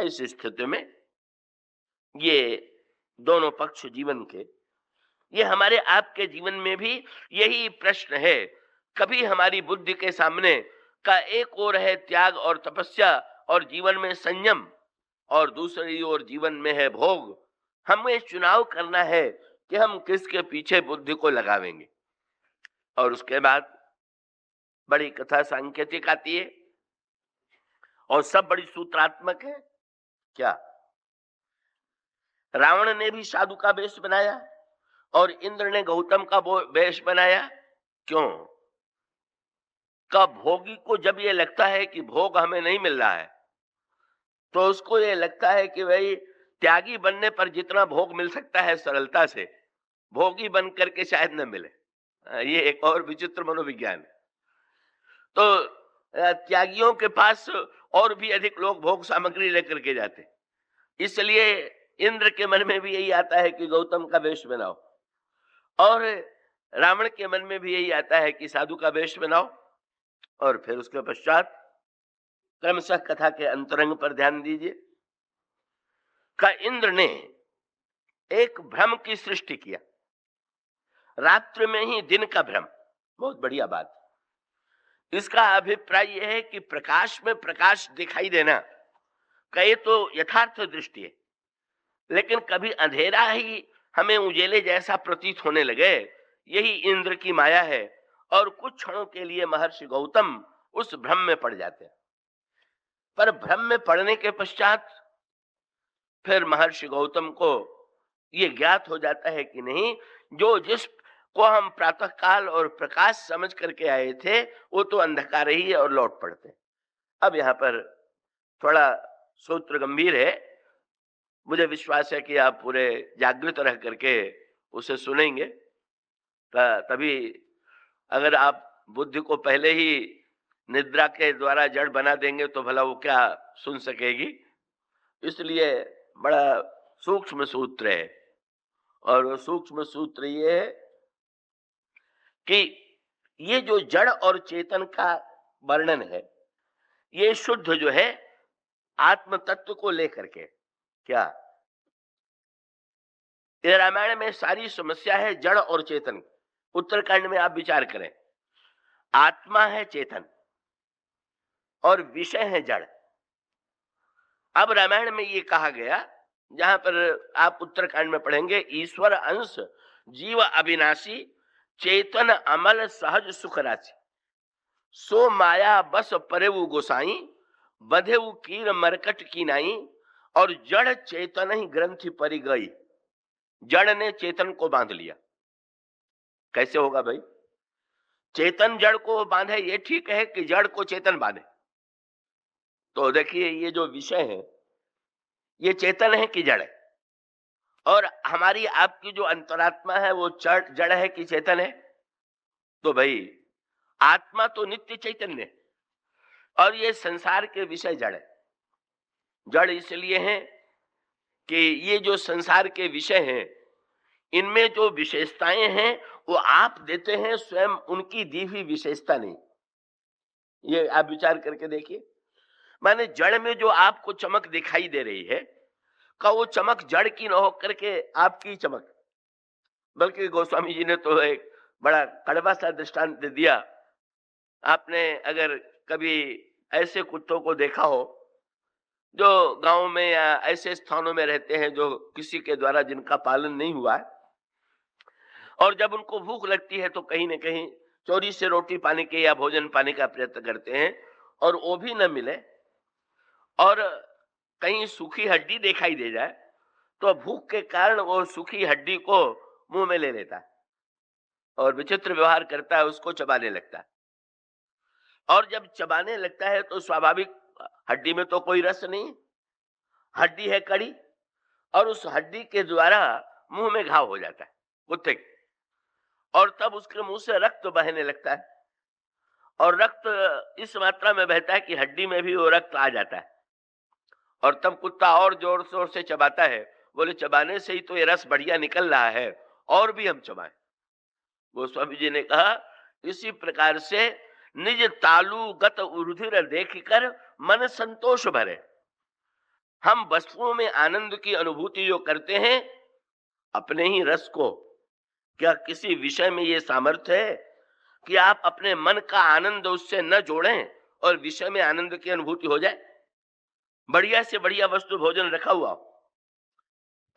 ऐसी स्थिति में ये दोनों पक्ष जीवन के, ये हमारे आपके जीवन में भी यही प्रश्न है। कभी हमारी बुद्धि के सामने का एक ओर है त्याग और तपस्या और जीवन में संयम, और दूसरी ओर जीवन में है भोग। हमें चुनाव करना है कि हम किसके पीछे बुद्धि को लगावेंगे। और उसके बाद बड़ी कथा सांकेतिक आती है और सब बड़ी सूत्रात्मक है। क्या रावण ने भी साधु का वेश बनाया और इंद्र ने गौतम का वेश बनाया? क्यों? कब भोगी को जब ये लगता है कि भोग हमें नहीं मिल रहा है, तो उसको ये लगता है कि भाई त्यागी बनने पर जितना भोग मिल सकता है सरलता से, भोगी बन करके शायद न मिले। ये एक और विचित्र मनोविज्ञान है। तो त्यागियों के पास और भी अधिक लोग भोग सामग्री लेकर के जाते, इसलिए इंद्र के मन में भी यही आता है कि गौतम का वेश बनाओ, और रावण के मन में भी यही आता है कि साधु का वेश बनाओ। और फिर उसके पश्चात क्रमशः कथा के अंतरंग पर ध्यान दीजिए। का इंद्र ने एक भ्रम की सृष्टि किया, रात्रि में ही दिन का भ्रम। बहुत बढ़िया बात। इसका अभिप्राय यह है कि प्रकाश में प्रकाश दिखाई देना कहे तो यथार्थ दृष्टि है, लेकिन कभी अंधेरा ही हमें उजेले जैसा प्रतीत होने लगे, यही इंद्र की माया है। और कुछ क्षणों के लिए महर्षि गौतम उस भ्रम में पड़ जाते हैं, पर भ्रम में पड़ने के पश्चात फिर महर्षि गौतम को ये ज्ञात हो जाता है कि नहीं, जो जिस को हम प्रातः काल और प्रकाश समझ करके आए थे वो तो अंधकार ही है, और लौट पड़ते। अब यहाँ पर थोड़ा सूत्र गंभीर है, मुझे विश्वास है कि आप पूरे जागृत रह करके उसे सुनेंगे, तभी अगर आप बुद्धि को पहले ही निद्रा के द्वारा जड़ बना देंगे तो भला वो क्या सुन सकेगी। इसलिए बड़ा सूक्ष्म सूत्र है, और वो सूक्ष्म सूत्र ये है कि ये जो जड़ और चेतन का वर्णन है, ये शुद्ध जो है आत्म तत्व को लेकर के। क्या ये रामायण में सारी समस्या है जड़ और चेतन। उत्तरकांड में आप विचार करें, आत्मा है चेतन और विषय है जड़। अब रामायण में ये कहा गया, जहां पर आप उत्तरकांड में पढ़ेंगे, ईश्वर अंश जीव अविनाशी चेतन अमल सहज सुख राशि सो माया बस परेऊ गोसाई बधेऊ कीर मरकट की नाई और जड़ चेतन ही ग्रंथि परी गई। जड़ ने चेतन को बांध लिया। कैसे होगा भाई? चेतन जड़ को बांधे ये ठीक है कि जड़ को चेतन बांधे? तो देखिए, ये जो विषय है ये चेतन है कि जड़ है? और हमारी आपकी जो अंतरात्मा है वो जड़ है कि चेतन है? तो भाई आत्मा तो नित्य चैतन्य है, और ये संसार के विषय जड़ है। जड़ इसलिए है कि ये जो संसार के विषय हैं, इनमें जो विशेषताएं हैं वो आप देते हैं, स्वयं उनकी दी हुई विशेषता नहीं। ये आप विचार करके देखिए। माने जड़ में जो आपको चमक दिखाई दे रही है, का वो चमक जड़ की न होकर के आपकी चमक, बल्कि गोस्वामी जी ने तो एक बड़ा कड़वा सा दृष्टांत दे दिया। आपने अगर कभी ऐसे कुत्तों को देखा हो जो गांव में या ऐसे स्थानों में रहते हैं जो किसी के द्वारा जिनका पालन नहीं हुआ है, और जब उनको भूख लगती है तो कहीं न कहीं चोरी से रोटी पाने के या भोजन पाने का प्रयत्न करते हैं, और वो भी न मिले और कहीं सूखी हड्डी दिखाई दे जाए तो भूख के कारण वो सूखी हड्डी को मुंह में ले लेता है और विचित्र व्यवहार करता है, उसको चबाने लगता है। और जब चबाने लगता है तो स्वाभाविक हड्डी में तो कोई रस नहीं, हड्डी है कड़ी, और उस हड्डी के द्वारा मुंह में घाव हो जाता है कुत्ते के, और तब उसके मुंह से रक्त बहने लगता है, और रक्त इस मात्रा में बहता है कि हड्डी में भी वो रक्त आ जाता है, और तब कुत्ता और जोर शोर से चबाता है। बोले चबाने से ही तो ये रस बढ़िया निकल रहा है, और भी हम चबाएं। गोस्वामी जी ने कहा, इसी प्रकार से निज तालु गत उरुधिर देख कर मन संतोष भरे। हम वस्तुओं में आनंद की अनुभूति जो करते हैं अपने ही रस को, क्या किसी विषय में ये सामर्थ्य है कि आप अपने मन का आनंद उससे न जोड़ें और विषय में आनंद की अनुभूति हो जाए? बढ़िया से बढ़िया वस्तु भोजन रखा हुआ हो,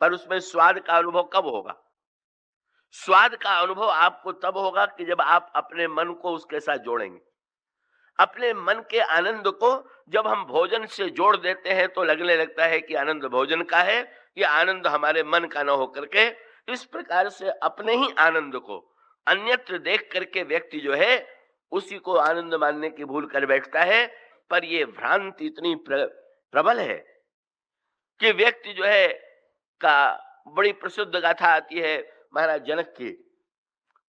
पर उसमें स्वाद का अनुभव कब होगा? स्वाद का अनुभव आपको तब होगा कि जब आप अपने मन को उसके साथ जोड़ेंगे। अपने मन के आनंद को जब हम भोजन से जोड़ देते हैं तो लगने लगता है कि आनंद भोजन का है, ये आनंद हमारे मन का न होकर के। इस प्रकार से अपने ही आनंद को अन्यत्र देख करके व्यक्ति जो है उसी को आनंद मानने की भूल कर बैठता है। पर ये भ्रांति इतनी प्रबल है कि व्यक्ति जो है का बड़ी प्रसिद्ध गाथा आती है महाराज जनक की।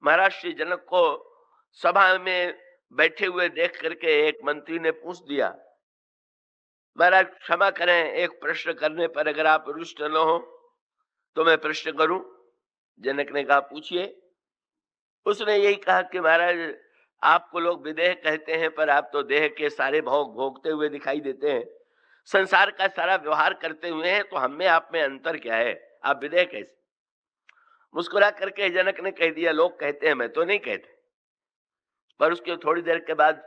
महाराज श्री जनक को सभा में बैठे हुए देख करके एक मंत्री ने पूछ दिया, महाराज क्षमा करें, एक प्रश्न करने पर अगर आप रुष्ट न हो तो मैं प्रश्न करूं। जनक ने कहा पूछिए। उसने यही कहा कि महाराज आपको लोग विदेह कहते हैं, पर आप तो देह के सारे भोग भोगते हुए दिखाई देते हैं, संसार का सारा व्यवहार करते हुए हैं, तो हम में आप में अंतर क्या है, आप विदेह कैसे? मुस्कुरा करके जनक ने कह दिया, लोग कहते हैं, मैं तो नहीं कहते। पर उसके थोड़ी देर के बाद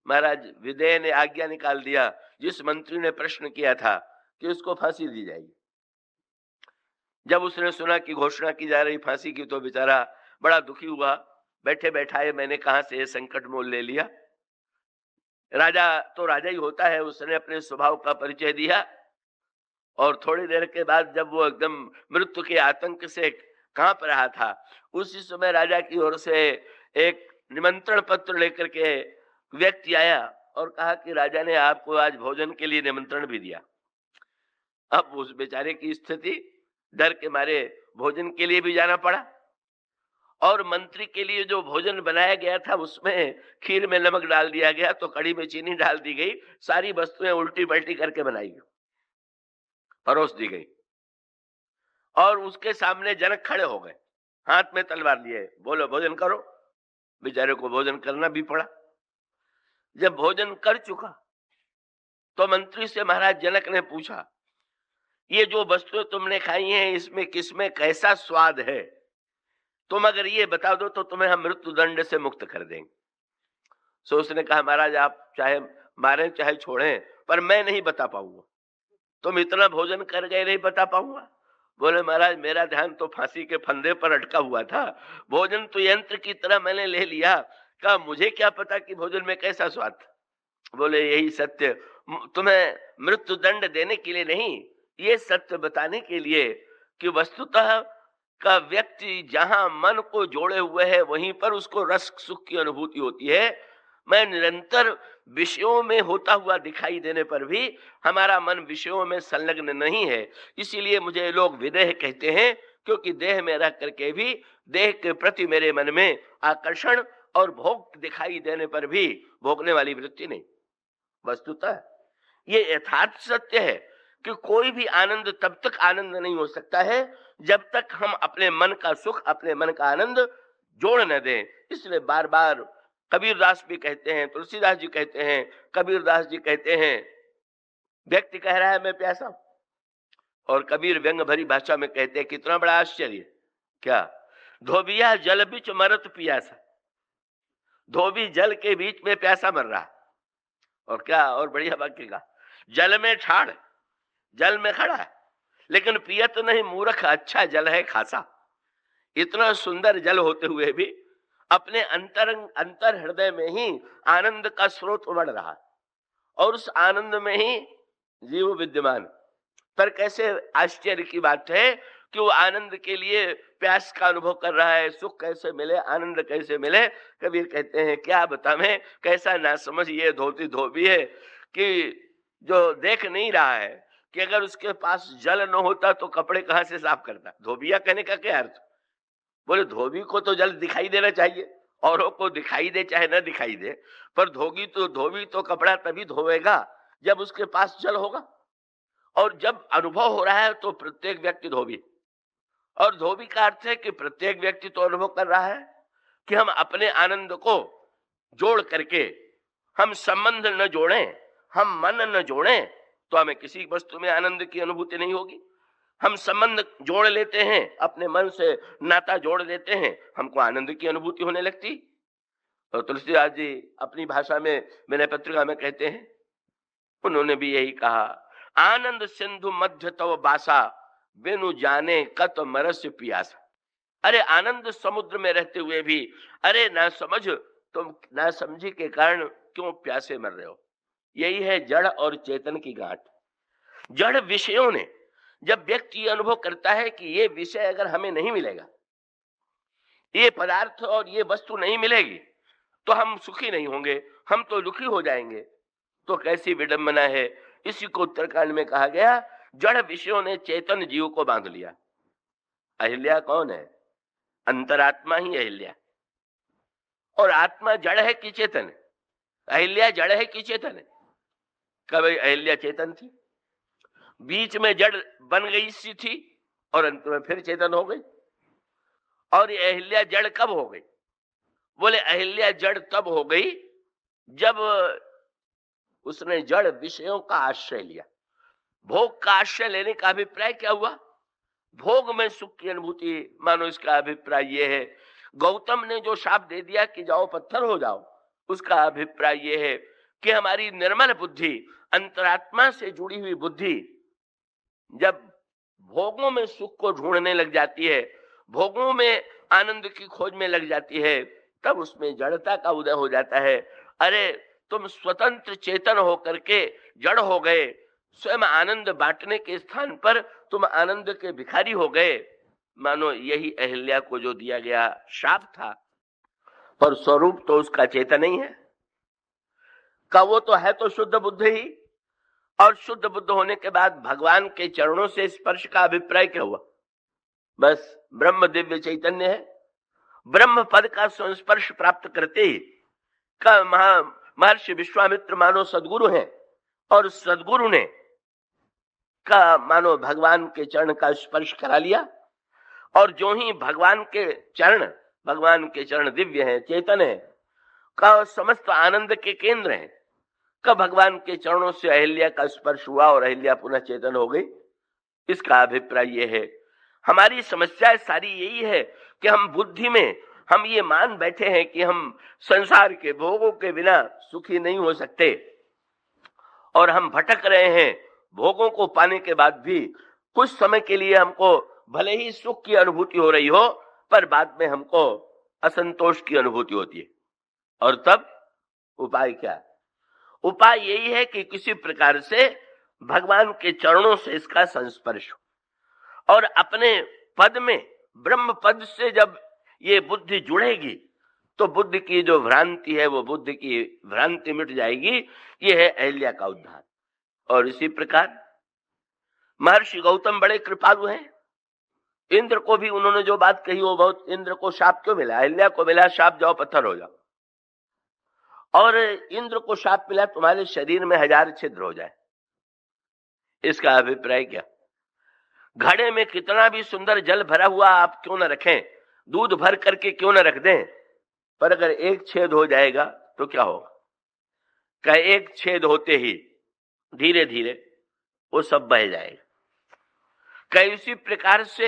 महाराज विदेह ने आज्ञा निकाल दिया, जिस मंत्री ने प्रश्न किया था कि उसको फांसी दी जाएगी। जब उसने सुना कि घोषणा की जा रही फांसी की तो बेचारा बड़ा दुखी हुआ। बैठे बैठाए मैंने कहां से ये संकट मोल ले लिया। राजा तो राजा ही होता है, उसने अपने स्वभाव का परिचय दिया और थोड़ी देर के बाद जब वो एकदम मृत्यु के आतंक से कांप रहा था, उसी समय राजा की ओर से एक निमंत्रण पत्र लेकर के व्यक्ति आया और कहा कि राजा ने आपको आज भोजन के लिए निमंत्रण भी दिया। अब उस बेचारे की स्थिति, डर के मारे भोजन के लिए भी जाना पड़ा और मंत्री के लिए जो भोजन बनाया गया था उसमें खीर में नमक डाल दिया गया तो कड़ी में चीनी डाल दी गई, सारी वस्तुएं उल्टी पलटी करके बनाई गई, परोस दी गई और उसके सामने जनक खड़े हो गए, हाथ में तलवार लिए, बोलो भोजन करो। बेचारे को भोजन करना भी पड़ा। जब भोजन कर चुका तो मंत्री से महाराज जनक ने पूछा, ये जो वस्तुएं तुमने खाई हैं इसमें किसमें कैसा स्वाद है, तुम अगर ये बता दो तो तुम्हें हम मृत्यु दंड से मुक्त कर देंगे। सो उसने कहा, महाराज आप चाहे मारें चाहे छोड़ें, पर मैं नहीं बता पाऊंगा। तुम इतना भोजन कर गए, नहीं बता पाऊंगा। बोले महाराज मेरा ध्यान तो फांसी के फंदे पर अटका हुआ था, भोजन तो यंत्र की तरह मैंने ले लिया, कहा मुझे क्या पता कि भोजन में कैसा स्वाद था। बोले यही सत्य, तुम्हें मृत्यु दंड देने के लिए नहीं, ये सत्य बताने के लिए कि वस्तुतः का व्यक्ति जहां मन को जोड़े हुए है वहीं पर उसको रस सुख की अनुभूति होती है। मैं निरंतर विषयों में होता हुआ दिखाई देने पर भी हमारा मन विषयों में संलग्न नहीं है, इसीलिए मुझे लोग विदेह कहते हैं, क्योंकि देह में रह करके भी देह के प्रति मेरे मन में आकर्षण और भोग दिखाई देने पर भी भोगने वाली वृत्ति नहीं। वस्तुतः ये यथार्थ सत्य है कि कोई भी आनंद तब तक आनंद नहीं हो सकता है जब तक हम अपने मन का सुख, अपने मन का आनंद जोड़ न दें। इसलिए बार बार कबीरदास भी कहते हैं, तुलसीदास जी कहते हैं, कबीरदास जी कहते हैं, व्यक्ति कह रहा है मैं प्यासा हूं, और कबीर व्यंग भरी भाषा में कहते हैं, कितना बड़ा आश्चर्य, क्या धोबिया जल बीच मरत पियासा, धोबी जल के बीच में प्यासा मर रहा। और क्या और बढ़िया वाक्य का, जल में ठाड़, जल में खड़ा है लेकिन पियत नहीं मूर्ख, अच्छा जल है खासा। इतना सुंदर जल होते हुए भी अपने अंतर हृदय में ही आनंद का स्रोत उमड़ रहा और उस आनंद में ही जीव विद्यमान। पर कैसे आश्चर्य की बात है कि वो आनंद के लिए प्यास का अनुभव कर रहा है। सुख कैसे मिले, आनंद कैसे मिले? कबीर कहते हैं, क्या बतावें कैसा ना समझ ये धोती धोबी है कि जो देख नहीं रहा है कि अगर उसके पास जल न होता तो कपड़े कहां से साफ करता। धोबिया कहने का क्या अर्थ? बोले धोबी को तो जल दिखाई देना चाहिए, औरों को दिखाई दे चाहे न दिखाई दे, पर धोबी तो कपड़ा तभी धोएगा जब उसके पास जल होगा। और जब अनुभव हो रहा है तो प्रत्येक व्यक्ति धोबी, और धोबी का अर्थ है कि प्रत्येक व्यक्ति तो अनुभव कर रहा है कि हम अपने आनंद को जोड़ करके हम संबंध न जोड़ें, हम मन न जोड़ें, तो हमें किसी वस्तु में आनंद की अनुभूति नहीं होगी। हम संबंध जोड़ लेते हैं, अपने मन से नाता जोड़ लेते हैं, हमको आनंद की अनुभूति होने लगती। तो तुलसीदास जी अपनी भाषा में विनय पत्रिका में कहते हैं, उन्होंने भी यही कहा, आनंद सिंधु मध्य तव बासा, बिनु जाने कत मरस्य पियासा। अरे आनंद समुद्र में रहते हुए भी अरे ना समझ, तुम ना समझी के कारण क्यों प्यासे मर रहे हो। यही है जड़ और चेतन की गांठ। जड़ विषयों ने जब व्यक्ति अनुभव करता है कि ये विषय अगर हमें नहीं मिलेगा, ये पदार्थ और ये वस्तु नहीं मिलेगी, तो हम सुखी नहीं होंगे, हम तो दुखी हो जाएंगे, तो कैसी विडंबना है। इसी को उत्तरकांड में कहा गया, जड़ विषयों ने चेतन जीव को बांध लिया। अहिल्या कौन है? अंतरात्मा ही अहिल्या। और आत्मा जड़ है कि चेतन है? अहिल्या जड़ है कि चेतन है? कभी अहिल्या चेतन थी, बीच में जड़ बन गई सी थी और अंत में फिर चेतन हो गई। और ये अहिल्या जड़ कब हो गई? बोले अहिल्या जड़ तब हो गई जब उसने जड़ विषयों का आश्रय लिया। भोग का आश्रय लेने का अभिप्राय क्या हुआ? भोग में सुख की अनुभूति, मानो इसका अभिप्राय ये है। गौतम ने जो शाप दे दिया कि जाओ पत्थर हो जाओ, उसका अभिप्राय ये है कि हमारी निर्मल बुद्धि, अंतरात्मा से जुड़ी हुई बुद्धि जब भोगों में सुख को ढूंढने लग जाती है, भोगों में आनंद की खोज में लग जाती है, तब उसमें जड़ता का उदय हो जाता है। अरे तुम स्वतंत्र चेतन होकर के जड़ हो गए, स्वयं आनंद बांटने के स्थान पर तुम आनंद के भिखारी हो गए। मानो यही अहिल्या को जो दिया गया शाप था, पर स्वरूप तो उसका चेतन ही है। का वो तो है तो शुद्ध बुद्ध ही, और शुद्ध बुद्ध होने के बाद भगवान के चरणों से स्पर्श का अभिप्राय क्या हुआ? बस ब्रह्म दिव्य चैतन्य है। ब्रह्म पद का संस्पर्श प्राप्त करते ही का महर्षि विश्वामित्र मानो सदगुरु हैं, और सदगुरु ने का मानो भगवान के चरण का स्पर्श करा लिया। और जो ही भगवान के चरण दिव्य हैं, चेतन है, का समस्त आनंद के केंद्र हैं, का भगवान के चरणों से अहिल्या का स्पर्श हुआ और अहिल्या पुनः चेतन हो गई। इसका अभिप्राय ये है। हमारी समस्या सारी यही है कि हम बुद्धि में हम ये मान बैठे हैं कि हम संसार के भोगों के बिना सुखी नहीं हो सकते, और हम भटक रहे हैं। भोगों को पाने के बाद भी कुछ समय के लिए हमको भले ही सुख की अनुभूति हो रही हो, पर बाद में हमको असंतोष की अनुभूति होती है। और तब उपाय क्या है? उपाय यही है कि किसी प्रकार से भगवान के चरणों से इसका संस्पर्श हो, और अपने पद में, ब्रह्म पद से जब ये बुद्धि जुड़ेगी, तो बुद्धि की जो भ्रांति है, वो बुद्धि की भ्रांति मिट जाएगी। ये है अहिल्या का उद्धार। और इसी प्रकार महर्षि गौतम बड़े कृपालु हैं। इंद्र को भी उन्होंने जो बात कही, वो बहुत, इंद्र को शाप क्यों मिला? अहिल्या को मिला शाप, जाओ पत्थर हो जाओ। और इंद्र को शाप मिला तुम्हारे शरीर में 1000 छिद्र हो जाए। इसका अभिप्राय क्या? घड़े में कितना भी सुंदर जल भरा हुआ आप क्यों न रखें, दूध भर करके क्यों न रख दें, पर अगर एक छेद हो जाएगा तो क्या होगा? क्या एक छेद होते ही धीरे धीरे वो सब बह जाएगा। क्या इसी प्रकार से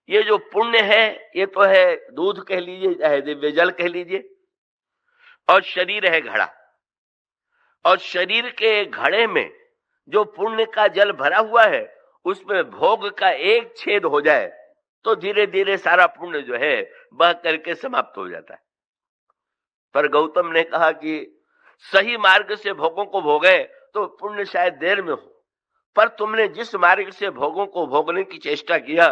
ये जो पुण्य है, ये तो है दूध कह लीजिए, चाहे दिव्य जल कह लीजिए, और शरीर है घड़ा, और शरीर के घड़े में जो पुण्य का जल भरा हुआ है, उसमें भोग का एक छेद हो जाए तो धीरे धीरे सारा पुण्य जो है बह करके समाप्त हो जाता है। पर गौतम ने कहा कि सही मार्ग से भोगों को भोगे तो पुण्य शायद देर में हो, पर तुमने जिस मार्ग से भोगों को भोगने की चेष्टा किया,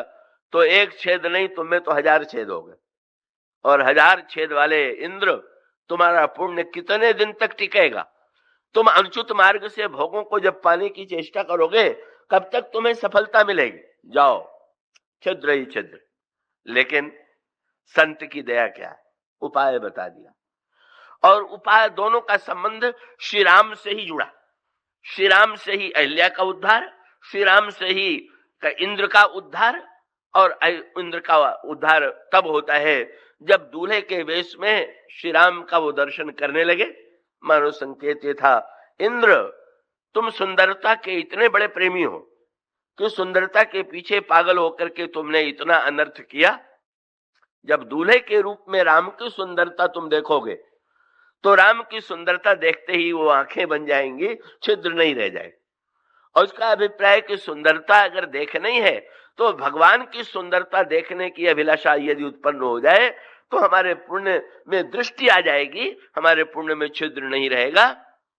तो एक छेद नहीं, तुम्हें तो 1000 छेद हो गए। और 1000 छेद वाले इंद्र, तुम्हारा पुण्य कितने दिन तक टिकेगा? तुम अनुचित मार्ग से भोगों को जब पाने की चेष्टा करोगे, कब तक तुम्हें सफलता मिलेगी? जाओ छिद्र ही छिद्र। लेकिन संत की दया क्या है? उपाय बता दिया। और उपाय दोनों का संबंध श्री राम से ही जुड़ा। श्री राम से ही अहिल्या का उद्धार, श्री राम से ही इंद्र का उद्धार। और इंद्र का उद्धार तब होता है जब दूल्हे के वेश में श्री राम का वो दर्शन करने लगे। मानो संकेत ये था, इंद्र तुम सुंदरता के इतने बड़े प्रेमी हो कि सुंदरता के पीछे पागल होकर के तुमने इतना अनर्थ किया। जब दूल्हे के रूप में राम की सुंदरता तुम देखोगे तो राम की सुंदरता देखते ही वो आंखें बन जाएंगी, छिद्र नहीं रह जाए। और उसका अभिप्राय कि सुंदरता अगर देखनी है तो भगवान की सुंदरता देखने की अभिलाषा यदि उत्पन्न हो जाए तो हमारे पुण्य में दृष्टि आ जाएगी, हमारे पुण्य में छिद्र नहीं रहेगा।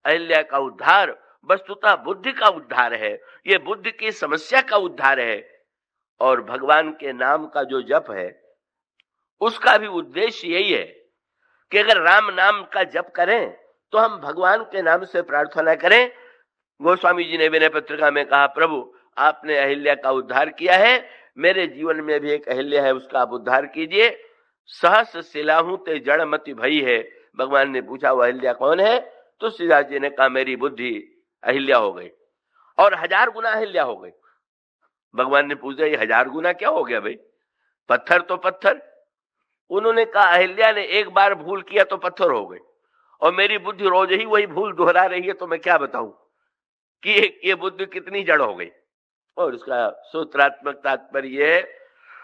अहिल्या का उद्धार वस्तुतः बुद्धि का उद्धार है, ये बुद्धि की समस्या का उद्धार है। और भगवान के नाम का जो जप है उसका भी उद्देश्य यही है कि अगर राम नाम का जप करें तो हम भगवान के नाम से प्रार्थना करें। गोस्वामी जी ने विनय पत्रिका में कहा, प्रभु आपने अहिल्या का उद्धार किया है, मेरे जीवन में भी एक अहिल्या है, उसका आप उद्धार कीजिए। सहस सिलाहू ते जड़मति भई है। भगवान ने पूछा वो अहिल्या कौन है, तो सीधा जी ने कहा मेरी बुद्धि अहिल्या हो गई और 1000 गुना अहिल्या हो गई। भगवान ने पूछा ये 1000 गुना क्या हो गया भाई, पत्थर तो पत्थर। उन्होंने कहा अहिल्या ने एक बार भूल किया तो पत्थर हो गए और मेरी बुद्धि रोज ही वही भूल दोहरा रही है, तो मैं क्या बताऊं कि ये बुद्धि कितनी जड़ हो गई। और उसका सूत्रात्मक तात्पर्य है,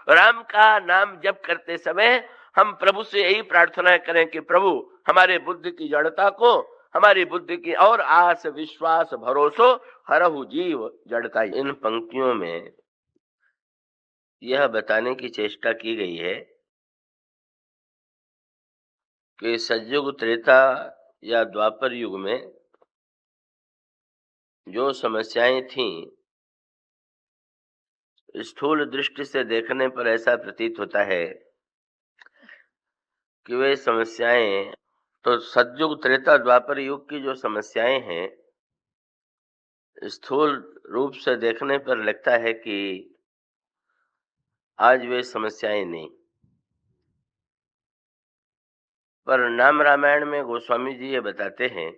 राम का नाम जप करते समय हम प्रभु से यही प्रार्थना करें कि प्रभु हमारे बुद्धि की जड़ता को, हमारी बुद्धि की और आस विश्वास भरोसो हरहु जीव जड़ता। इन पंक्तियों में यह बताने की चेष्टा की गई है कि सतयुग त्रेता या द्वापर युग में जो समस्याएं थीं, स्थूल दृष्टि से देखने पर ऐसा प्रतीत होता है कि वे समस्याएं, तो सतयुग त्रेता द्वापर युग की जो समस्याएं हैं, स्थूल रूप से देखने पर लगता है कि आज वे समस्याएं नहीं। पर नाम रामायण में गोस्वामी जी ये बताते हैं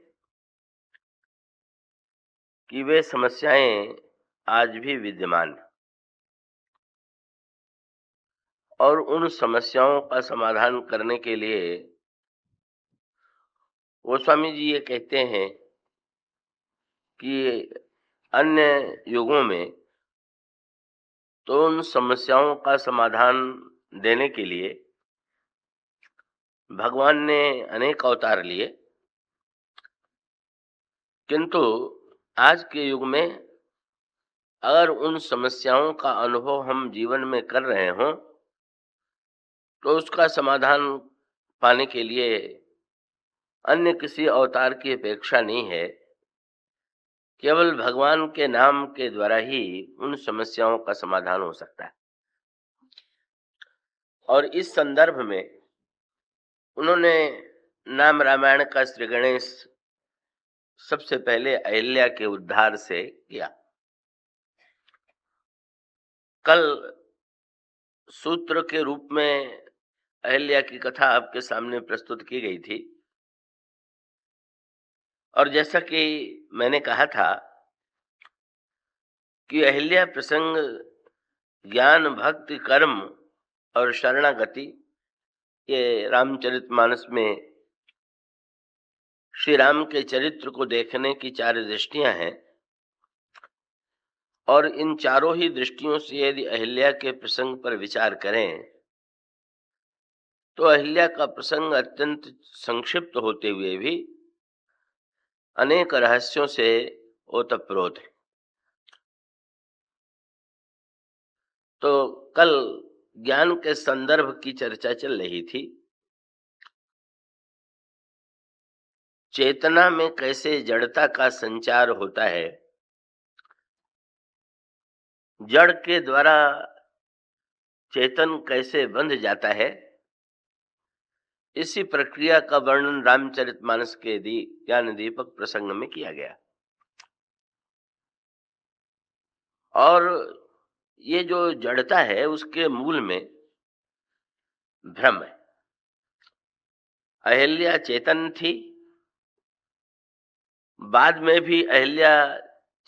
कि वे समस्याएं आज भी विद्यमान और उन समस्याओं का समाधान करने के लिए गोस्वामी जी ये कहते हैं कि अन्य युगों में तो उन समस्याओं का समाधान देने के लिए भगवान ने अनेक अवतार लिए, किंतु आज के युग में अगर उन समस्याओं का अनुभव हम जीवन में कर रहे हों तो उसका समाधान पाने के लिए अन्य किसी अवतार की अपेक्षा नहीं है। केवल भगवान के नाम के द्वारा ही उन समस्याओं का समाधान हो सकता है। और इस संदर्भ में उन्होंने नाम रामायण का श्री गणेश सबसे पहले अहिल्या के उद्धार से किया। कल सूत्र के रूप में अहिल्या की कथा आपके सामने प्रस्तुत की गई थी और जैसा कि मैंने कहा था कि अहिल्या प्रसंग ज्ञान भक्ति कर्म और शरणागति, ये रामचरितमानस में श्री राम के चरित्र को देखने की 4 दृष्टियां हैं और इन चारों ही दृष्टियों से यदि अहिल्या के प्रसंग पर विचार करें तो अहिल्या का प्रसंग अत्यंत संक्षिप्त होते हुए भी अनेक रहस्यों से ओतप्रोत है। तो कल ज्ञान के संदर्भ की चर्चा चल रही थी, चेतना में कैसे जड़ता का संचार होता है, जड़ के द्वारा चेतन कैसे बंध जाता है, इसी प्रक्रिया का वर्णन रामचरितमानस के ज्ञान दीपक प्रसंग में किया गया। और ये जो जड़ता है उसके मूल में भ्रम है। अहिल्या चेतन थी, बाद में भी अहिल्या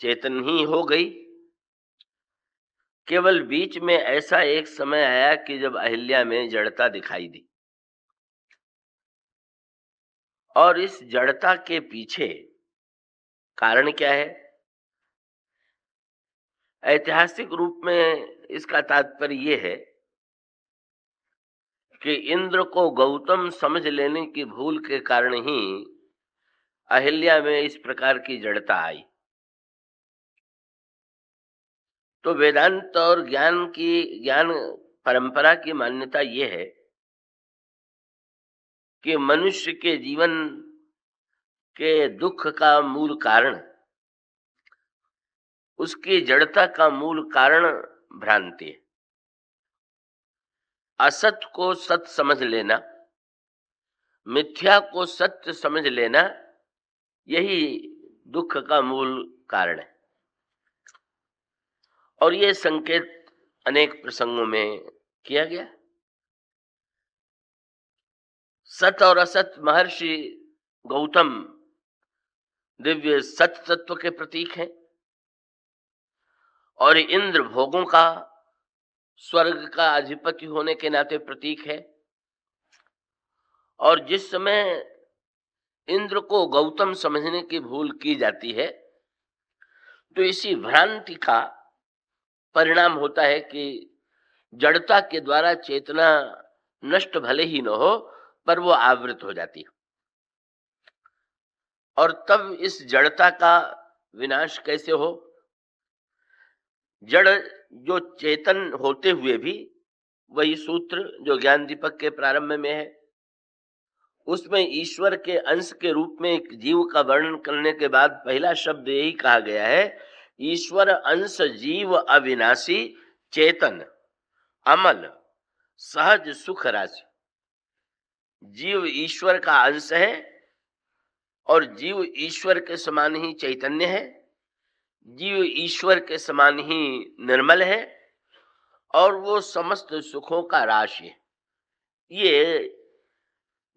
चेतन ही हो गई। केवल बीच में ऐसा एक समय आया कि जब अहिल्या में जड़ता दिखाई दी और इस जड़ता के पीछे कारण क्या है, ऐतिहासिक रूप में इसका तात्पर्य ये है कि इंद्र को गौतम समझ लेने की भूल के कारण ही अहिल्या में इस प्रकार की जड़ता आई। तो वेदांत और ज्ञान परंपरा की मान्यता ये है कि मनुष्य के जीवन के दुख का मूल कारण, उसकी जड़ता का मूल कारण भ्रांति है। असत को सत समझ लेना, मिथ्या को सत्य समझ लेना, यही दुख का मूल कारण है। और ये संकेत अनेक प्रसंगों में किया गया। सत और असत महर्षि गौतम दिव्य सत तत्व के प्रतीक हैं और इंद्र भोगों का, स्वर्ग का अधिपति होने के नाते प्रतीक है। और जिस समय इंद्र को गौतम समझने की भूल की जाती है तो इसी भ्रांति का परिणाम होता है कि जड़ता के द्वारा चेतना नष्ट भले ही न हो पर वो आवृत हो जाती है। और तब इस जड़ता का विनाश कैसे हो? जड़ जो चेतन होते हुए भी, वही सूत्र जो ज्ञान दीपक के प्रारंभ में है, उसमें ईश्वर के अंश के रूप में एक जीव का वर्णन करने के बाद पहला शब्द यही कहा गया है, ईश्वर अंश जीव अविनाशी चेतन अमल सहज सुख राशि। जीव ईश्वर का अंश है और जीव ईश्वर के समान ही चैतन्य है, जीव ईश्वर के समान ही निर्मल है और वो समस्त सुखों का राशि है। ये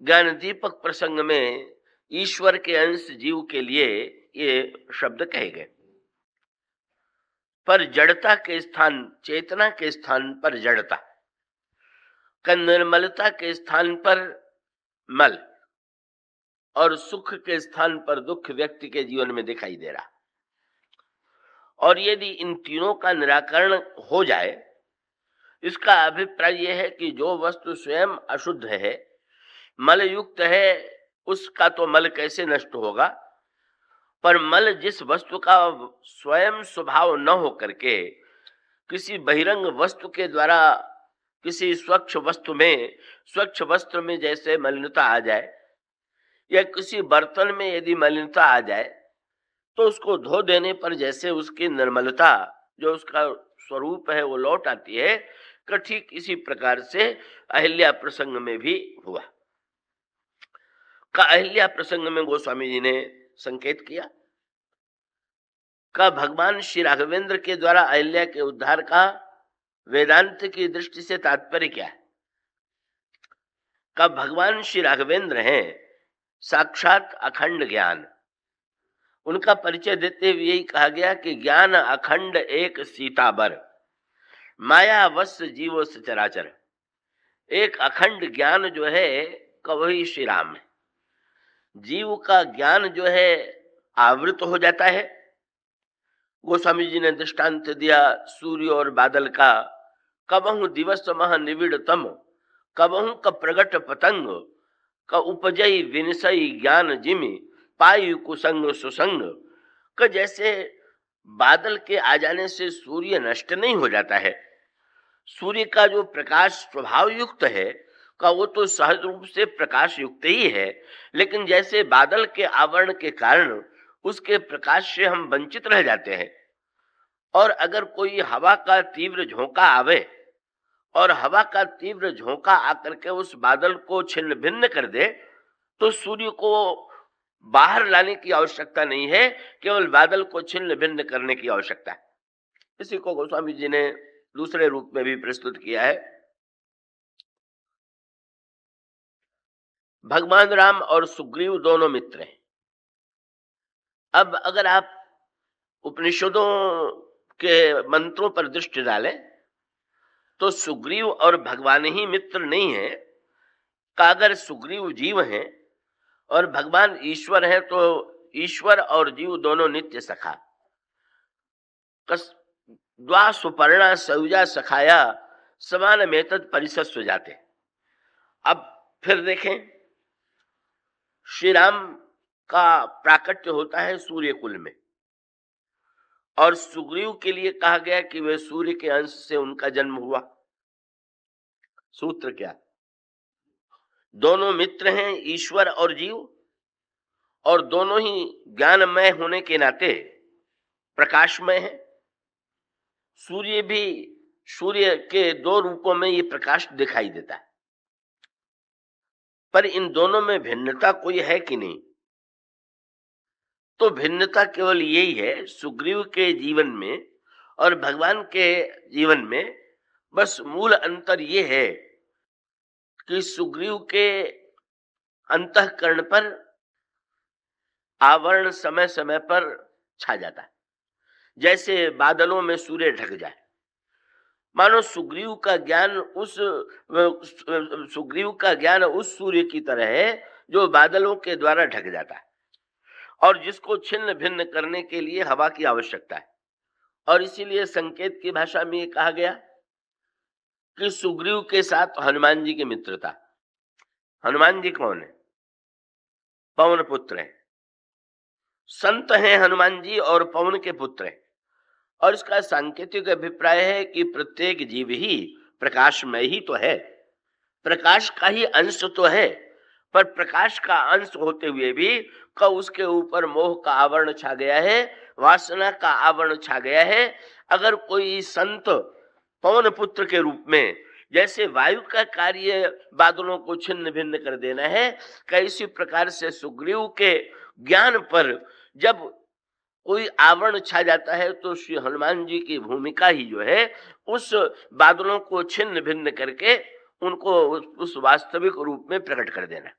ज्ञान दीपक प्रसंग में ईश्वर के अंश जीव के लिए ये शब्द कहे गए। पर जड़ता के स्थान, चेतना के स्थान पर जड़ता, का निर्मलता के स्थान पर मल और सुख के स्थान पर दुख व्यक्ति के जीवन में दिखाई दे रहा। और यदि इन तीनों का निराकरण हो जाए, इसका अभिप्राय यह है कि जो वस्तु स्वयं अशुद्ध है, मल युक्त है, उसका तो मल कैसे नष्ट होगा। पर मल जिस वस्तु का स्वयं स्वभाव न हो करके किसी बहिरंग वस्तु के द्वारा किसी स्वच्छ वस्त्र में जैसे मलिनता आ जाए या किसी बर्तन में यदि मलिनता आ जाए तो उसको धो देने पर जैसे उसकी निर्मलता, जो उसका स्वरूप है, वो लौट आती है, कि ठीक इसी प्रकार से अहिल्या प्रसंग में भी हुआ। का अहिल्या प्रसंग में गोस्वामी जी ने संकेत किया का भगवान श्री राघवेंद्र के द्वारा अहिल्या के उद्धार का वेदांत की दृष्टि से तात्पर्य क्या है? का भगवान श्री राघवेंद्र हैं साक्षात अखंड ज्ञान। उनका परिचय देते हुए यही कहा गया कि ज्ञान अखंड एक सीताबर, माया वश जीवो सचराचर। एक अखंड ज्ञान जो है का वही श्री राम है। जीव का ज्ञान जो है आवृत हो जाता है। गोस्वामी जी ने दृष्टांत दिया सूर्य और बादल का, कबहु दिवस मह निविड़ तम, कबहु का प्रगट पतंग, का उपजई विनसई ज्ञान जिमि, पायु कुसंग सुसंग। का जैसे बादल के आ जाने से सूर्य नष्ट नहीं हो जाता है, सूर्य का जो प्रकाश स्वभाव युक्त है का वो तो सहज रूप से प्रकाश युक्त ही है, लेकिन जैसे बादल के आवरण के कारण उसके प्रकाश से हम वंचित रह जाते हैं। और अगर कोई हवा का तीव्र झोंका आवे और हवा का तीव्र झोंका आकर के उस बादल को छिन्न भिन्न कर दे तो सूर्य को बाहर लाने की आवश्यकता नहीं है, केवल बादल को छिन्न भिन्न करने की आवश्यकता है। इसी को गोस्वामी जी ने दूसरे रूप में भी प्रस्तुत किया है। भगवान राम और सुग्रीव दोनों मित्र हैं। अब अगर आप उपनिषदों के मंत्रों पर दृष्टि डालें तो सुग्रीव और भगवान ही मित्र नहीं है। का अगर सुग्रीव जीव हैं और भगवान ईश्वर है तो ईश्वर और जीव दोनों नित्य सखा। द्वा सुपर्णा सयुजा सखाया समान मेतद परिसस्व जाते। अब फिर देखें, श्री राम का प्राकट्य होता है सूर्य कुल में, और सुग्रीव के लिए कहा गया कि वे सूर्य के अंश से उनका जन्म हुआ। सूत्र क्या? दोनों मित्र हैं, ईश्वर और जीव, और दोनों ही ज्ञानमय होने के नाते प्रकाशमय है। सूर्य भी, सूर्य के दो रूपों में ये प्रकाश दिखाई देता है, पर इन दोनों में भिन्नता कोई है कि नहीं? तो भिन्नता केवल यही है, सुग्रीव के जीवन में और भगवान के जीवन में बस मूल अंतर ये है कि सुग्रीव के अंतःकरण पर आवरण समय समय पर छा जाता है, जैसे बादलों में सूर्य ढक जाए। मानो सुग्रीव का ज्ञान उस सूर्य की तरह है जो बादलों के द्वारा ढक जाता है, और जिसको छिन्न भिन्न करने के लिए हवा की आवश्यकता है। और इसीलिए संकेत की भाषा में ये कहा गया कि सुग्रीव के साथ हनुमान जी की मित्रता। हनुमान जी कौन है? पवन पुत्र है, संत हैं हनुमान जी और पवन के पुत्र हैं। और इसका सांकेतिक अभिप्राय है कि प्रत्येक जीव ही प्रकाशमय ही तो है, प्रकाश का ही अंश तो है, पर प्रकाश का अंश होते हुए भी उसके ऊपर मोह का आवरण छा गया है, वासना का आवरण छा गया है। अगर कोई संत पवन पुत्र के रूप में, जैसे वायु का कार्य बादलों को छिन्न भिन्न कर देना है, कैसी प्रकार से सुग्रीव के ज्ञान पर जब कोई आवरण छा जाता है तो श्री हनुमान जी की भूमिका ही जो है उस बादलों को छिन्न भिन्न करके उनको उस वास्तविक रूप में प्रकट कर देना।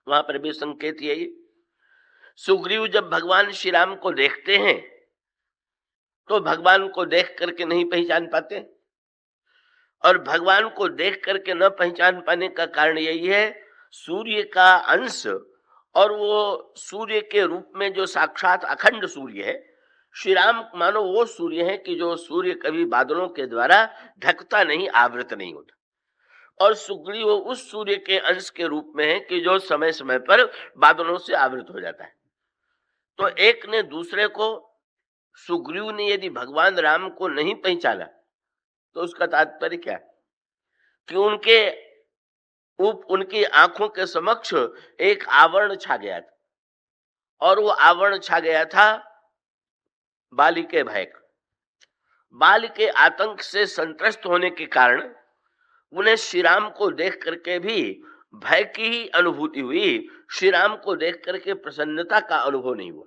वहां पर भी संकेत यही, सुग्रीव जब भगवान श्री राम को देखते हैं तो भगवान को देख करके नहीं पहचान पाते, और भगवान को देख करके न पहचान पाने का कारण यही है, सूर्य का अंश और वो सूर्य के रूप में जो साक्षात अखंड सूर्य है, श्री राम मानो वो सूर्य है कि जो सूर्य कभी बादलों के द्वारा ढकता नहीं, आवृत नहीं होता, और सुग्रीव उस सूर्य के अंश के रूप में है कि जो समय समय पर बादलों से आवृत हो जाता है। तो एक ने दूसरे को, सुग्रीव ने यदि भगवान राम को नहीं पहचाना तो उसका तात्पर्य क्या है कि उनकी आंखों के समक्ष एक आवरण छा गया था, और वो आवरण छा गया था बाली के भय का। बाली के आतंक से संत्रस्त होने के कारण उन्हें श्री राम को देख करके भी भय की ही अनुभूति हुई, श्री राम को देख करके प्रसन्नता का अनुभव नहीं हुआ।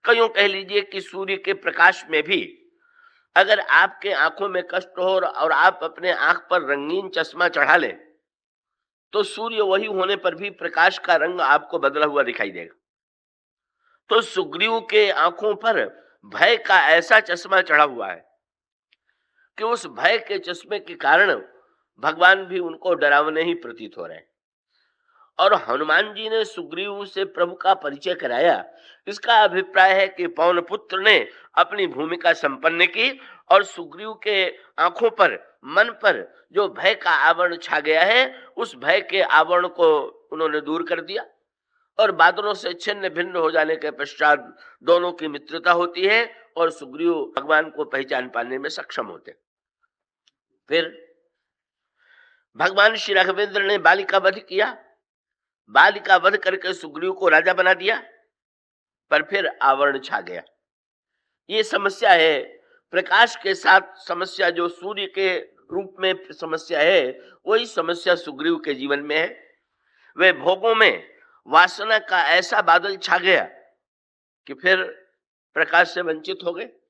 कहीं कह लीजिए कि सूर्य के प्रकाश में भी अगर आपके आंखों में कष्ट हो और आप अपने आंख पर रंगीन चश्मा चढ़ा लें तो सूर्य वही होने पर भी प्रकाश का रंग आपको बदला हुआ दिखाई देगा। तो सुग्रीव के आंखों पर भय का ऐसा चश्मा चढ़ा हुआ है कि उस भय के चश्मे के कारण भगवान भी उनको डरावने ही प्रतीत हो रहे हैं। और हनुमान जी ने सुग्रीव से प्रभु का परिचय कराया, इसका अभिप्राय है कि पवन पुत्र ने अपनी भूमिका संपन्न की, और सुग्रीव के आंखों पर, मन पर जो भय का आवरण छा गया है, उस भय के आवरण को उन्होंने दूर कर दिया, और बादलों से छिन्न भिन्न हो जाने के पश्चात दोनों की मित्रता होती है, और सुग्रीव भगवान को पहचान पाने में सक्षम होते। फिर भगवान श्री राघवेंद्र ने बाली का वध किया, बाली का वध करके सुग्रीव को राजा बना दिया, पर फिर आवरण छा गया। ये समस्या है, प्रकाश के साथ समस्या जो सूर्य के रूप में समस्या है, वही समस्या सुग्रीव के जीवन में है। वे भोगों में वासना का ऐसा बादल छा गया कि फिर प्रकाश से वंचित हो गए।